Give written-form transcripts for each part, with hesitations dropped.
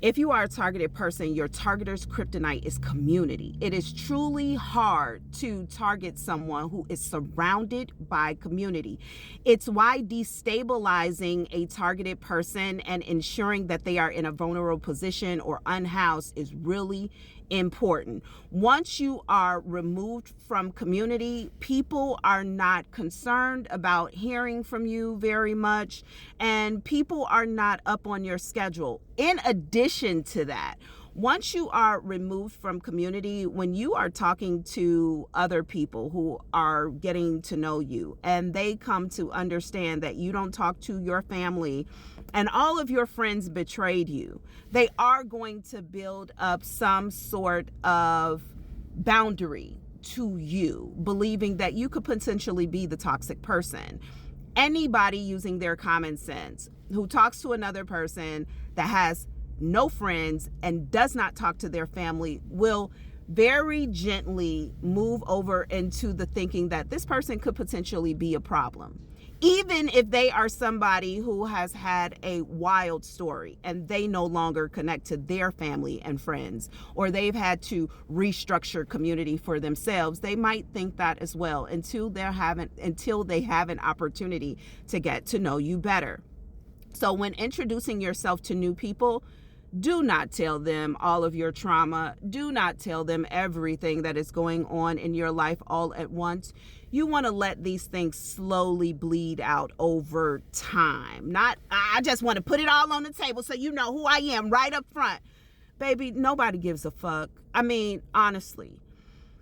If you are a targeted person, your targeter's kryptonite is community. It is truly hard to target someone who is surrounded by community. It's why destabilizing a targeted person and ensuring that they are in a vulnerable position or unhoused is really important. Once you are removed from community, people are not concerned about hearing from you very much, and people are not up on your schedule. In addition to that, once you are removed from community, when you are talking to other people who are getting to know you and they come to understand that you don't talk to your family and all of your friends betrayed you, they are going to build up some sort of boundary to you, believing that you could potentially be the toxic person. Anybody using their common sense who talks to another person that has no friends and does not talk to their family will very gently move over into the thinking that this person could potentially be a problem. Even if they are somebody who has had a wild story and they no longer connect to their family and friends, or they've had to restructure community for themselves, they might think that as well until they have an opportunity to get to know you better. So when introducing yourself to new people, do not tell them all of your trauma. Do not tell them everything that is going on in your life all at once. You want to let these things slowly bleed out over time. Not, I just want to put it all on the table so you know who I am right up front. Baby, nobody gives a fuck. I mean, honestly,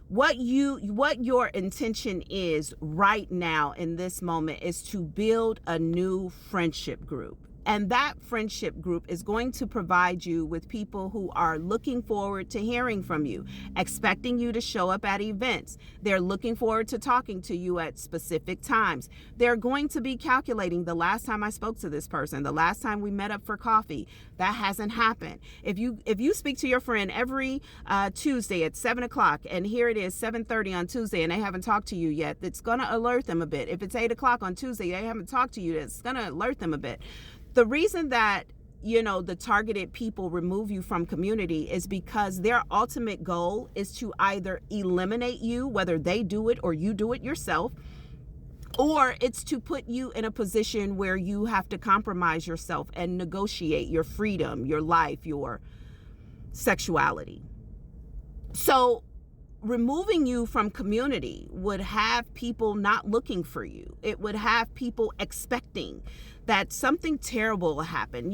what your intention is right now in this moment is to build a new friendship group. And that friendship group is going to provide you with people who are looking forward to hearing from you, expecting you to show up at events. They're looking forward to talking to you at specific times. They're going to be calculating the last time I spoke to this person, the last time we met up for coffee. That hasn't happened. If you speak to your friend every Tuesday at 7 o'clock, and here it is 7:30 on Tuesday, and they haven't talked to you yet, it's going to alert them a bit. If it's 8 o'clock on Tuesday, they haven't talked to you, it's going to alert them a bit. The reason that, the targeted people remove you from community is because their ultimate goal is to either eliminate you, whether they do it or you do it yourself, or it's to put you in a position where you have to compromise yourself and negotiate your freedom, your life, your sexuality. So removing you from community would have people not looking for you. It would have people expecting that something terrible will happen.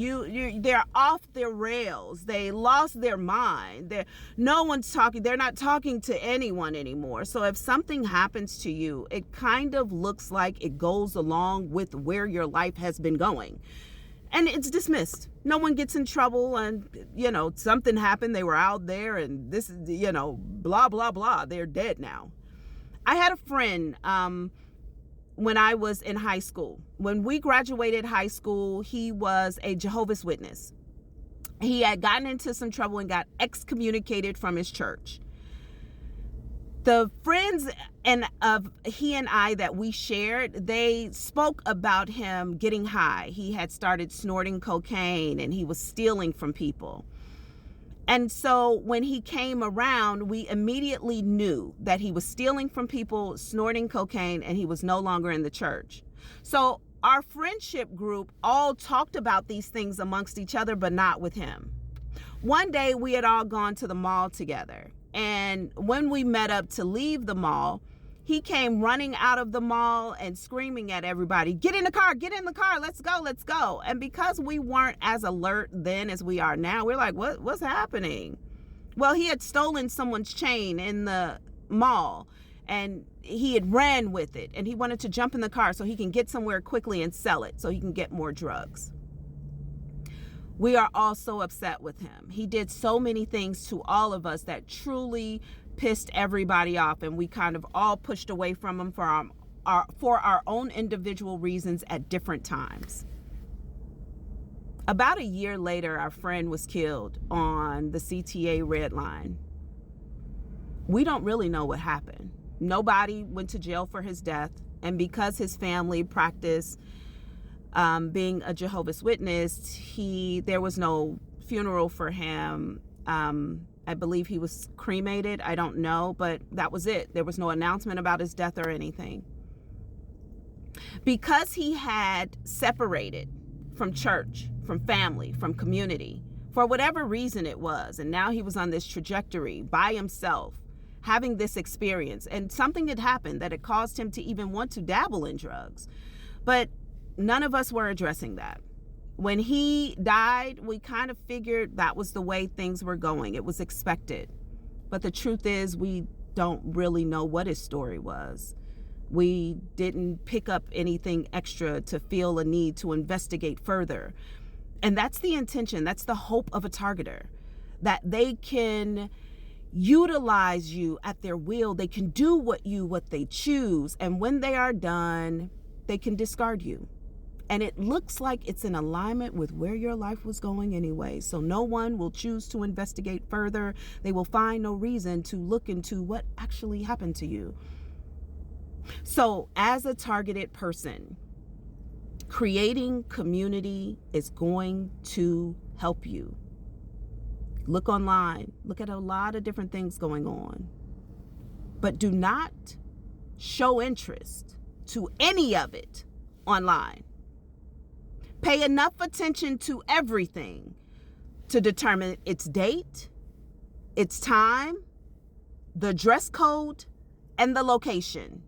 They're off their rails. They lost their mind. No one's talking. They're not talking to anyone anymore. So if something happens to you, it kind of looks like it goes along with where your life has been going. And it's dismissed. No one gets in trouble and, something happened. They were out there and this is, blah, blah, blah. They're dead now. I had a friend when I was in high school. When we graduated high school, he was a Jehovah's Witness. He had gotten into some trouble and got excommunicated from his church. The friends of he and I that we shared, they spoke about him getting high. He had started snorting cocaine and he was stealing from people. And so when he came around, we immediately knew that he was stealing from people, snorting cocaine, and he was no longer in the church. So our friendship group all talked about these things amongst each other, but not with him. One day we had all gone to the mall together. And when we met up to leave the mall, he came running out of the mall and screaming at everybody, get in the car, let's go. And because we weren't as alert then as we are now, we're like, what's happening? Well, he had stolen someone's chain in the mall and he had ran with it and he wanted to jump in the car so he can get somewhere quickly and sell it so he can get more drugs. We are all so upset with him. He did so many things to all of us that truly pissed everybody off, and we kind of all pushed away from him for our own individual reasons at different times. About a year later, our friend was killed on the CTA Red Line. We don't really know what happened. Nobody went to jail for his death, and because his family practiced being a Jehovah's Witness, there was no funeral for him. I believe he was cremated. I don't know, but that was it. There was no announcement about his death or anything. Because he had separated from church, from family, from community, for whatever reason it was, and now he was on this trajectory by himself, having this experience, and something had happened that had caused him to even want to dabble in drugs. But none of us were addressing that. When he died, we kind of figured that was the way things were going. It was expected. But the truth is, we don't really know what his story was. We didn't pick up anything extra to feel a need to investigate further. And that's the intention. That's the hope of a targeter, that they can utilize you at their will. They can do what they choose. And when they are done, they can discard you. And it looks like it's in alignment with where your life was going anyway. So no one will choose to investigate further. They will find no reason to look into what actually happened to you. So as a targeted person, creating community is going to help you. Look online. Look at a lot of different things going on. But do not show interest to any of it online. Pay enough attention to everything to determine its date, its time, the dress code, and the location.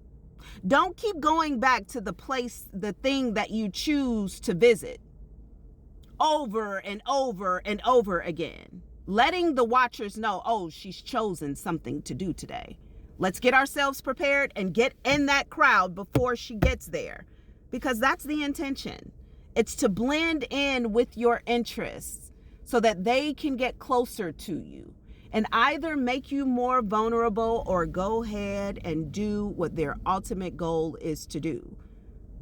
Don't keep going back to the place, the thing that you choose to visit over and over and over again. Letting the watchers know, oh, she's chosen something to do today. Let's get ourselves prepared and get in that crowd before she gets there, because that's the intention. It's to blend in with your interests so that they can get closer to you and either make you more vulnerable or go ahead and do what their ultimate goal is to do.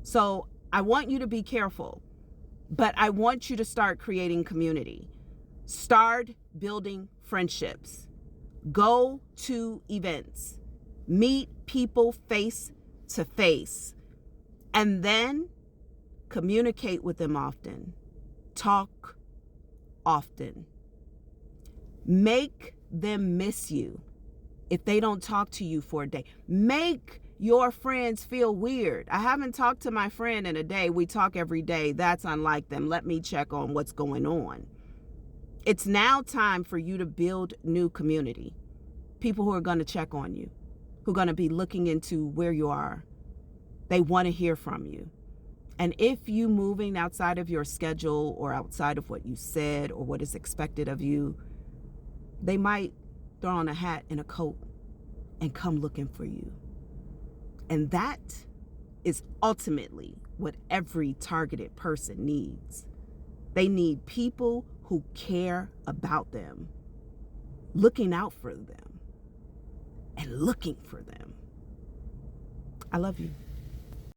So I want you to be careful, but I want you to start creating community. Start building friendships. Go to events. Meet people face to face. And then communicate with them often. Talk often. Make them miss you if they don't talk to you for a day. Make your friends feel weird. I haven't talked to my friend in a day. We talk every day. That's unlike them. Let me check on what's going on. It's now time for you to build new community. People who are going to check on you, who are going to be looking into where you are. They want to hear from you. And if you moving outside of your schedule or outside of what you said or what is expected of you, they might throw on a hat and a coat and come looking for you. And that is ultimately what every targeted person needs. They need people who care about them, looking out for them, and looking for them. I love you.